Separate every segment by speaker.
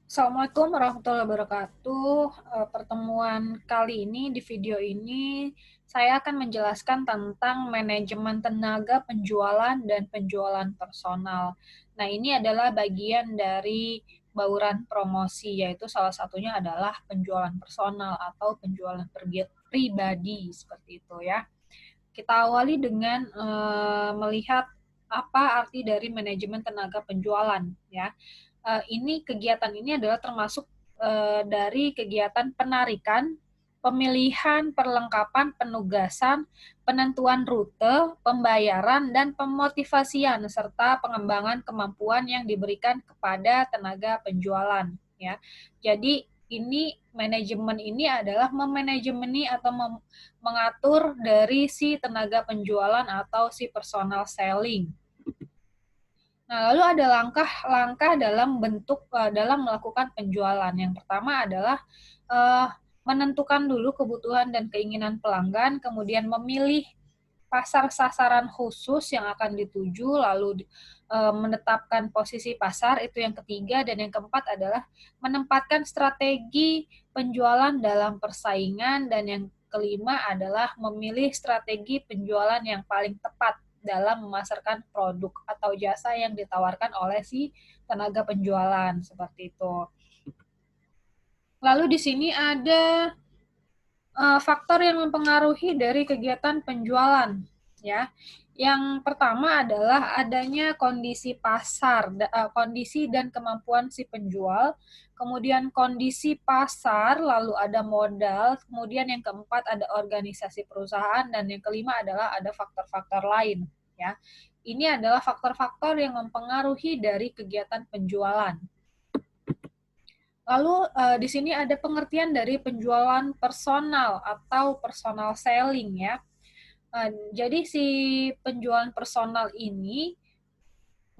Speaker 1: Assalamualaikum warahmatullahi wabarakatuh. Pertemuan kali ini, di video ini, saya akan menjelaskan tentang manajemen tenaga penjualan dan penjualan personal. Nah, ini adalah bagian dari bauran promosi, yaitu salah satunya adalah penjualan personal atau penjualan pribadi, seperti itu ya. Kita awali dengan melihat apa arti dari manajemen tenaga penjualan ya. Ini kegiatan ini adalah termasuk dari kegiatan penarikan, pemilihan, perlengkapan, penugasan, penentuan rute, pembayaran, dan pemotivasian serta pengembangan kemampuan yang diberikan kepada tenaga penjualan ya. Jadi ini manajemen ini adalah memanajemeni atau mengatur dari si tenaga penjualan atau si personal selling. Nah, lalu ada langkah-langkah dalam melakukan penjualan. Yang pertama adalah menentukan dulu kebutuhan dan keinginan pelanggan, kemudian memilih pasar sasaran khusus yang akan dituju, lalu menetapkan posisi pasar, itu yang ketiga, dan yang keempat adalah menempatkan strategi penjualan dalam persaingan, dan yang kelima adalah memilih strategi penjualan yang paling tepat dalam memasarkan produk atau jasa yang ditawarkan oleh si tenaga penjualan, seperti itu. Lalu di sini ada faktor yang mempengaruhi dari kegiatan penjualan ya. Yang pertama adalah adanya kondisi pasar, kondisi dan kemampuan si penjual, kemudian kondisi pasar, lalu ada modal, kemudian yang keempat ada organisasi perusahaan, dan yang kelima adalah ada faktor-faktor lain ya. Ini adalah faktor-faktor yang mempengaruhi dari kegiatan penjualan. Lalu di sini ada pengertian dari penjualan personal atau personal selling ya. Jadi si penjualan personal ini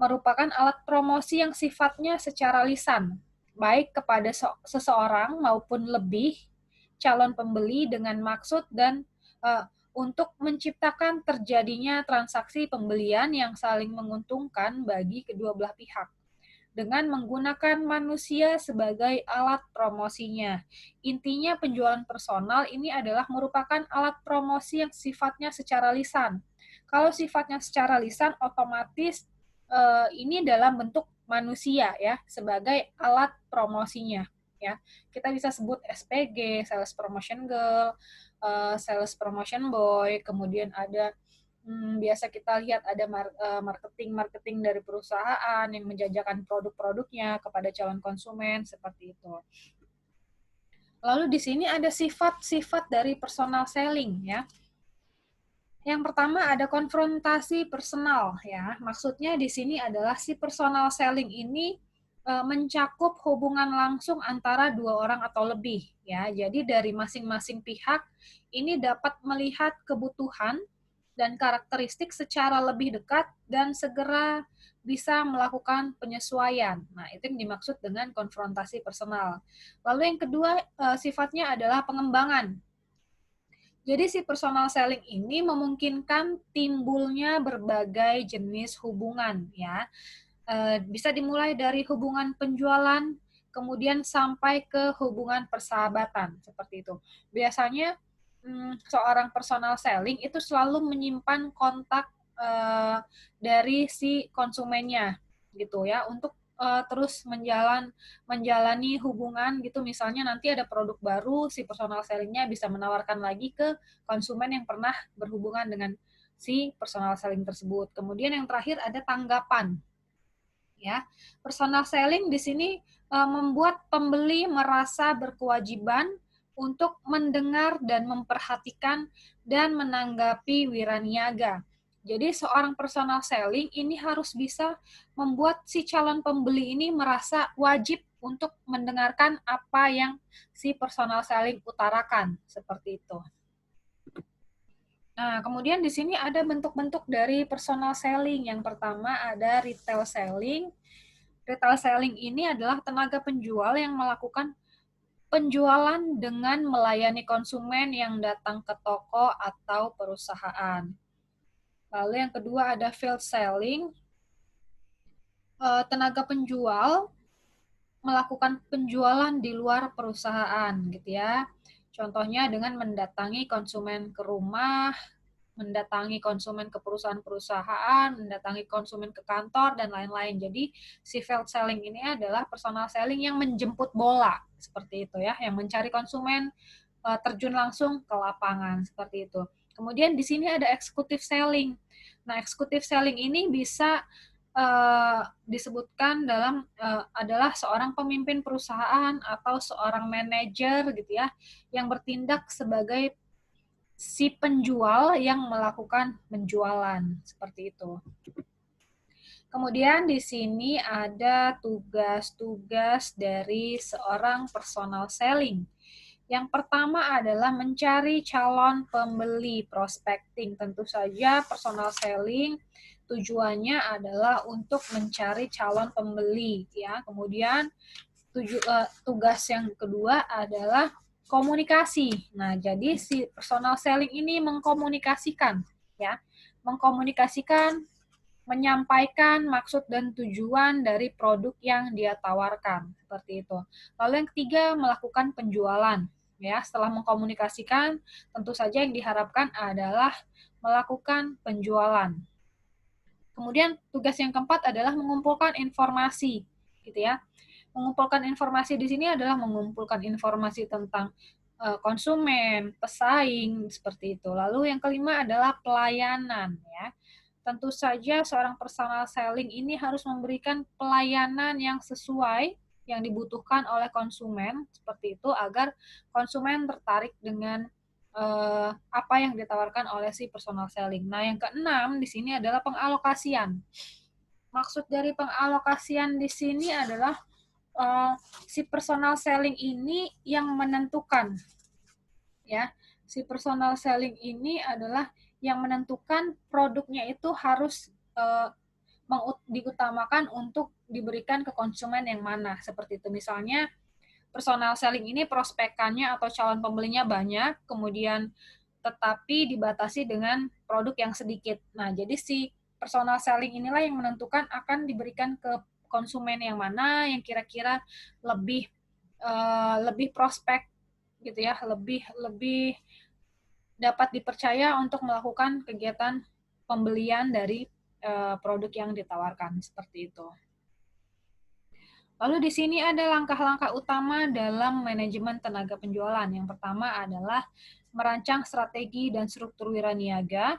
Speaker 1: merupakan alat promosi yang sifatnya secara lisan, baik kepada seseorang maupun lebih calon pembeli dengan maksud dan untuk menciptakan terjadinya transaksi pembelian yang saling menguntungkan bagi kedua belah pihak dengan menggunakan manusia sebagai alat promosinya. Intinya penjualan personal ini adalah merupakan alat promosi yang sifatnya secara lisan. Kalau sifatnya secara lisan, otomatis ini dalam bentuk manusia ya, sebagai alat promosinya. Ya, kita bisa sebut SPG, Sales Promotion Girl, Sales Promotion Boy, kemudian ada biasa kita lihat ada marketing dari perusahaan yang menjajakan produk-produknya kepada calon konsumen, seperti itu. Lalu di sini ada sifat-sifat dari personal selling ya. Yang pertama ada konfrontasi personal ya. Maksudnya di sini adalah si personal selling ini mencakup hubungan langsung antara dua orang atau lebih ya. Jadi dari masing-masing pihak ini dapat melihat kebutuhan dan karakteristik secara lebih dekat dan segera bisa melakukan penyesuaian. Nah, itu yang dimaksud dengan konfrontasi personal. Lalu yang kedua, sifatnya adalah pengembangan. Jadi si personal selling ini memungkinkan timbulnya berbagai jenis hubungan ya. Bisa dimulai dari hubungan penjualan, kemudian sampai ke hubungan persahabatan, seperti itu. Biasanya seorang personal selling itu selalu menyimpan kontak dari si konsumennya gitu ya, untuk terus menjalani hubungan gitu. Misalnya nanti ada produk baru, si personal sellingnya bisa menawarkan lagi ke konsumen yang pernah berhubungan dengan si personal selling tersebut. Kemudian yang terakhir ada tanggapan ya. Personal selling di sini membuat pembeli merasa berkewajiban untuk mendengar dan memperhatikan dan menanggapi wiraniaga. Jadi seorang personal selling ini harus bisa membuat si calon pembeli ini merasa wajib untuk mendengarkan apa yang si personal selling utarakan, seperti itu. Nah, kemudian di sini ada bentuk-bentuk dari personal selling. Yang pertama ada retail selling. Retail selling ini adalah tenaga penjual yang melakukan penjualan dengan melayani konsumen yang datang ke toko atau perusahaan. Lalu yang kedua ada field selling, tenaga penjual melakukan penjualan di luar perusahaan gitu ya. Contohnya dengan mendatangi konsumen ke rumah, mendatangi konsumen ke perusahaan-perusahaan, mendatangi konsumen ke kantor, dan lain-lain. Jadi, si field selling ini adalah personal selling yang menjemput bola, seperti itu ya, yang mencari konsumen, terjun langsung ke lapangan, seperti itu. Kemudian di sini ada executive selling. Nah, executive selling ini bisa disebutkan dalam adalah seorang pemimpin perusahaan atau seorang manajer gitu ya, yang bertindak sebagai si penjual yang melakukan penjualan, seperti itu. Kemudian di sini ada tugas-tugas dari seorang personal selling. Yang pertama adalah mencari calon pembeli, prospecting. Tentu saja personal selling tujuannya adalah untuk mencari calon pembeli ya. Kemudian tugas yang kedua adalah komunikasi. Nah, jadi si personal selling ini mengkomunikasikan ya. Mengkomunikasikan, menyampaikan maksud dan tujuan dari produk yang dia tawarkan, seperti itu. Lalu yang ketiga, melakukan penjualan. Ya, setelah mengkomunikasikan, tentu saja yang diharapkan adalah melakukan penjualan. Kemudian tugas yang keempat adalah mengumpulkan informasi, gitu ya. Mengumpulkan informasi di sini adalah mengumpulkan informasi tentang konsumen, pesaing, seperti itu. Lalu yang kelima adalah pelayanan, ya. Tentu saja seorang personal selling ini harus memberikan pelayanan yang sesuai yang dibutuhkan oleh konsumen, seperti itu, agar konsumen tertarik dengan apa yang ditawarkan oleh si personal selling. Nah, yang keenam di sini adalah pengalokasian. Maksud dari pengalokasian di sini adalah si personal selling ini yang menentukan, ya. Si personal selling ini adalah yang menentukan produknya itu harus diutamakan untuk diberikan ke konsumen yang mana, seperti itu. Misalnya personal selling ini prospekannya atau calon pembelinya banyak, kemudian tetapi dibatasi dengan produk yang sedikit. Nah, jadi si personal selling inilah yang menentukan akan diberikan ke konsumen yang mana yang kira-kira lebih lebih prospek gitu ya, lebih lebih dapat dipercaya untuk melakukan kegiatan pembelian dari produk yang ditawarkan, seperti itu. Lalu di sini ada langkah-langkah utama dalam manajemen tenaga penjualan. Yang pertama adalah merancang strategi dan struktur wiraniaga,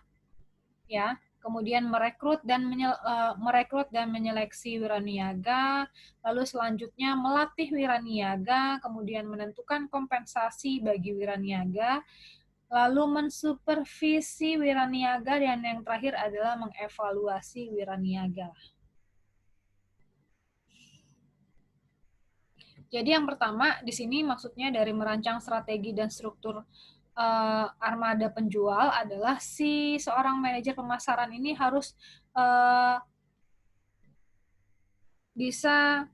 Speaker 1: ya. Kemudian merekrut dan menyeleksi wiraniaga, lalu selanjutnya melatih wiraniaga, kemudian menentukan kompensasi bagi wiraniaga, lalu mensupervisi wiraniaga, dan yang terakhir adalah mengevaluasi wiraniaga. Jadi yang pertama di sini maksudnya dari merancang strategi dan struktur armada penjual adalah si seorang manajer pemasaran ini harus bisa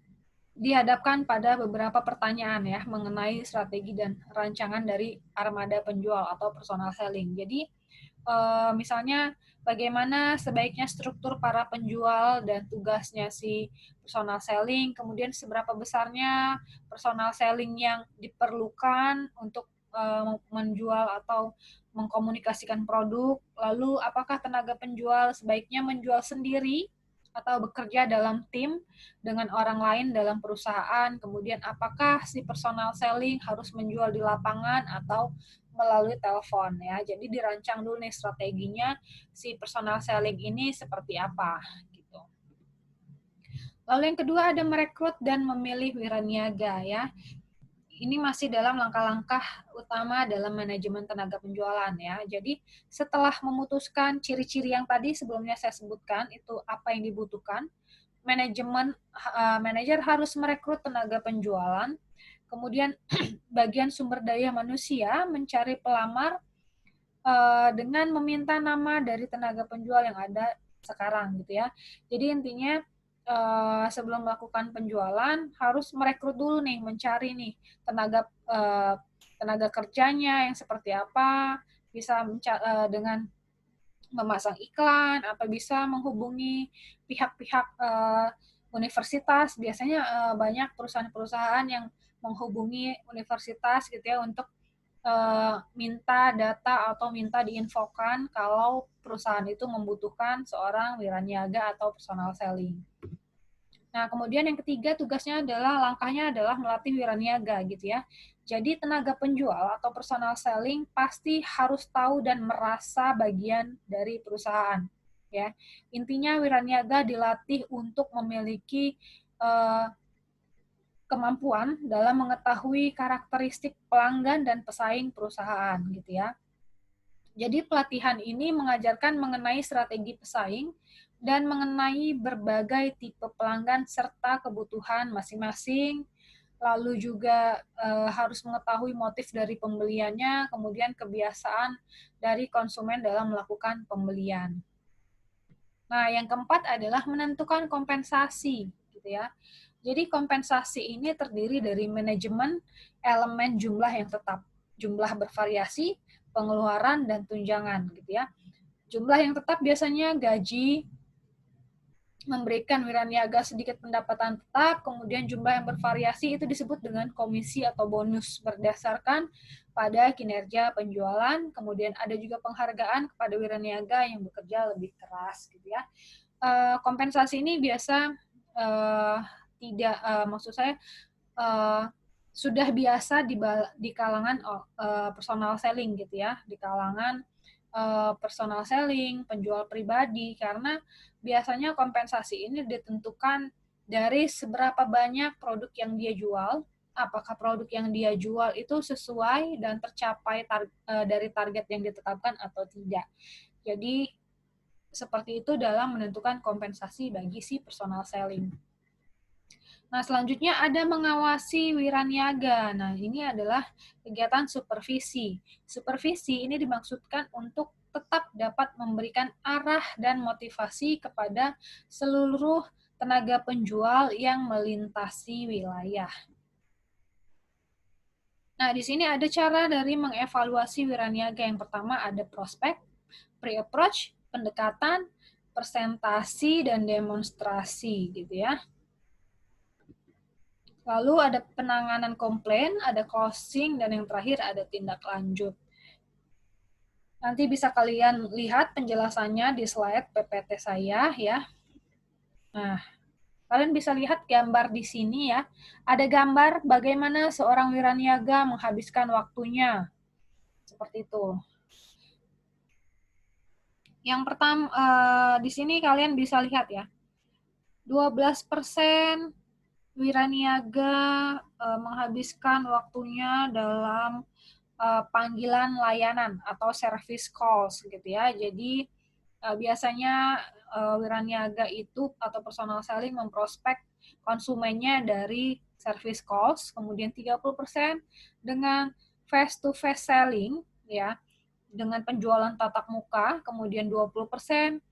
Speaker 1: dihadapkan pada beberapa pertanyaan ya mengenai strategi dan rancangan dari armada penjual atau personal selling. Jadi misalnya bagaimana sebaiknya struktur para penjual dan tugasnya si personal selling, kemudian seberapa besarnya personal selling yang diperlukan untuk menjual atau mengkomunikasikan produk, lalu apakah tenaga penjual sebaiknya menjual sendiri atau bekerja dalam tim dengan orang lain dalam perusahaan, kemudian apakah si personal selling harus menjual di lapangan atau melalui telepon ya. Jadi dirancang dulu nih strateginya si personal selling ini seperti apa gitu. Lalu yang kedua ada merekrut dan memilih wiraniaga ya. Ini masih dalam langkah-langkah utama dalam manajemen tenaga penjualan ya. Jadi setelah memutuskan ciri-ciri yang tadi sebelumnya saya sebutkan itu apa yang dibutuhkan, manajer harus merekrut tenaga penjualan. Kemudian bagian sumber daya manusia mencari pelamar dengan meminta nama dari tenaga penjual yang ada sekarang gitu ya. Jadi intinya sebelum melakukan penjualan harus merekrut dulu nih, mencari nih tenaga kerjanya yang seperti apa, bisa dengan memasang iklan atau bisa menghubungi pihak-pihak universitas, biasanya banyak perusahaan-perusahaan yang menghubungi universitas gitu ya untuk minta data atau minta diinfokan kalau perusahaan itu membutuhkan seorang wiraniaga atau personal selling. Nah, kemudian yang ketiga tugasnya adalah langkahnya adalah melatih wiraniaga gitu ya. Jadi tenaga penjual atau personal selling pasti harus tahu dan merasa bagian dari perusahaan ya. Intinya wiraniaga dilatih untuk memiliki kemampuan dalam mengetahui karakteristik pelanggan dan pesaing perusahaan gitu ya. Jadi pelatihan ini mengajarkan mengenai strategi pesaing dan mengenai berbagai tipe pelanggan serta kebutuhan masing-masing. Lalu juga harus mengetahui motif dari pembeliannya, kemudian kebiasaan dari konsumen dalam melakukan pembelian. Nah, yang keempat adalah menentukan kompensasi, gitu ya. Jadi kompensasi ini terdiri dari manajemen elemen jumlah yang tetap, jumlah bervariasi, pengeluaran dan tunjangan, gitu ya. Jumlah yang tetap biasanya gaji, memberikan wiraniaga sedikit pendapatan tetap, kemudian jumlah yang bervariasi itu disebut dengan komisi atau bonus berdasarkan pada kinerja penjualan, kemudian ada juga penghargaan kepada wiraniaga yang bekerja lebih keras gitu ya. Kompensasi ini biasa tidak maksud saya sudah biasa di kalangan personal selling gitu ya, di kalangan personal selling, penjual pribadi, karena biasanya kompensasi ini ditentukan dari seberapa banyak produk yang dia jual, apakah produk yang dia jual itu sesuai dan tercapai dari target yang ditetapkan atau tidak. Jadi seperti itu dalam menentukan kompensasi bagi si personal selling. Nah, selanjutnya ada mengawasi wiraniaga. Nah, ini adalah kegiatan supervisi. Supervisi ini dimaksudkan untuk tetap dapat memberikan arah dan motivasi kepada seluruh tenaga penjual yang melintasi wilayah. Nah, di sini ada cara dari mengevaluasi wiraniaga. Yang pertama ada prospek, pre-approach, pendekatan, presentasi, dan demonstrasi gitu ya. Lalu ada penanganan komplain, ada closing, dan yang terakhir ada tindak lanjut. Nanti bisa kalian lihat penjelasannya di slide PPT saya ya. Nah, kalian bisa lihat gambar di sini ya. Ada gambar bagaimana seorang wiraniaga menghabiskan waktunya. Seperti itu. Yang pertama, di sini kalian bisa lihat ya. 12% wiraniaga menghabiskan waktunya dalam panggilan layanan atau service calls gitu ya. Jadi biasanya wiraniaga itu atau personal selling memprospek konsumennya dari service calls, kemudian 30% dengan face to face selling ya, dengan penjualan tatap muka, kemudian 20%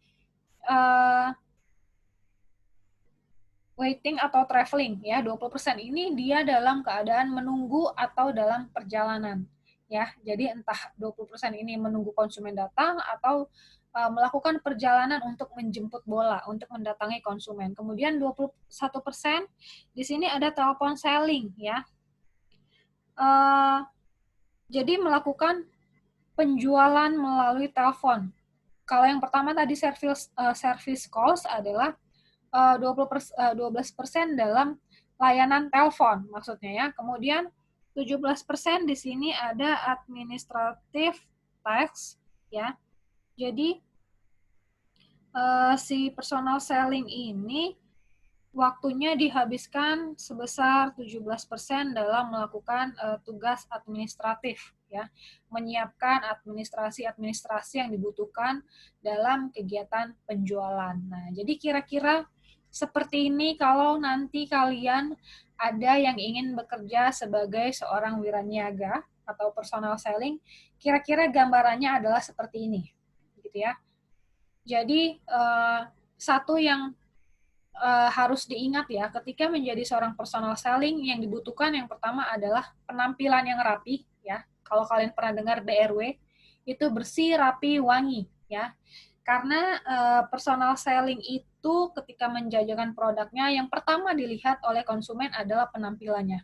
Speaker 1: waiting atau traveling ya, 20% ini dia dalam keadaan menunggu atau dalam perjalanan ya. Jadi entah 20% ini menunggu konsumen datang atau melakukan perjalanan untuk menjemput bola, untuk mendatangi konsumen. Kemudian 21% di sini ada telepon selling ya. Jadi melakukan penjualan melalui telepon. Kalau yang pertama tadi service calls adalah 12% dalam layanan telepon maksudnya ya. Kemudian 17% di sini ada administrative task ya. Jadi si personal selling ini waktunya dihabiskan sebesar 17% dalam melakukan tugas administratif ya, menyiapkan administrasi yang dibutuhkan dalam kegiatan penjualan. Nah, jadi kira-kira seperti ini kalau nanti kalian ada yang ingin bekerja sebagai seorang wiraniaga atau personal selling, kira-kira gambarannya adalah seperti ini, gitu ya. Jadi satu yang harus diingat ya, ketika menjadi seorang personal selling yang dibutuhkan yang pertama adalah penampilan yang rapi ya. Kalau kalian pernah dengar BRW, itu bersih, rapi, wangi ya. Karena personal selling itu ketika menjajakan produknya, yang pertama dilihat oleh konsumen adalah penampilannya,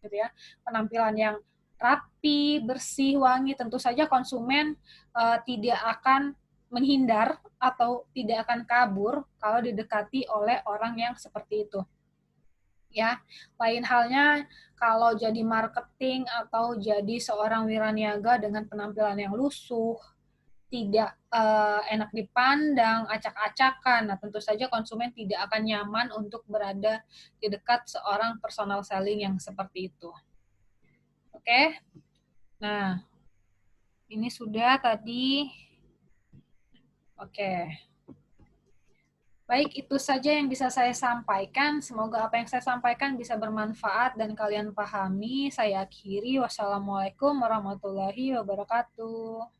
Speaker 1: gitu ya. Penampilan yang rapi, bersih, wangi, tentu saja konsumen tidak akan menghindar atau tidak akan kabur kalau didekati oleh orang yang seperti itu. Ya, lain halnya kalau jadi marketing atau jadi seorang wiraniaga dengan penampilan yang lusuh, tidak enak dipandang, acak-acakan. Nah, tentu saja konsumen tidak akan nyaman untuk berada di dekat seorang personal selling yang seperti itu. Oke. Nah, ini sudah tadi. Oke. Baik, itu saja yang bisa saya sampaikan. Semoga apa yang saya sampaikan bisa bermanfaat dan kalian pahami. Saya akhiri. Wassalamualaikum warahmatullahi wabarakatuh.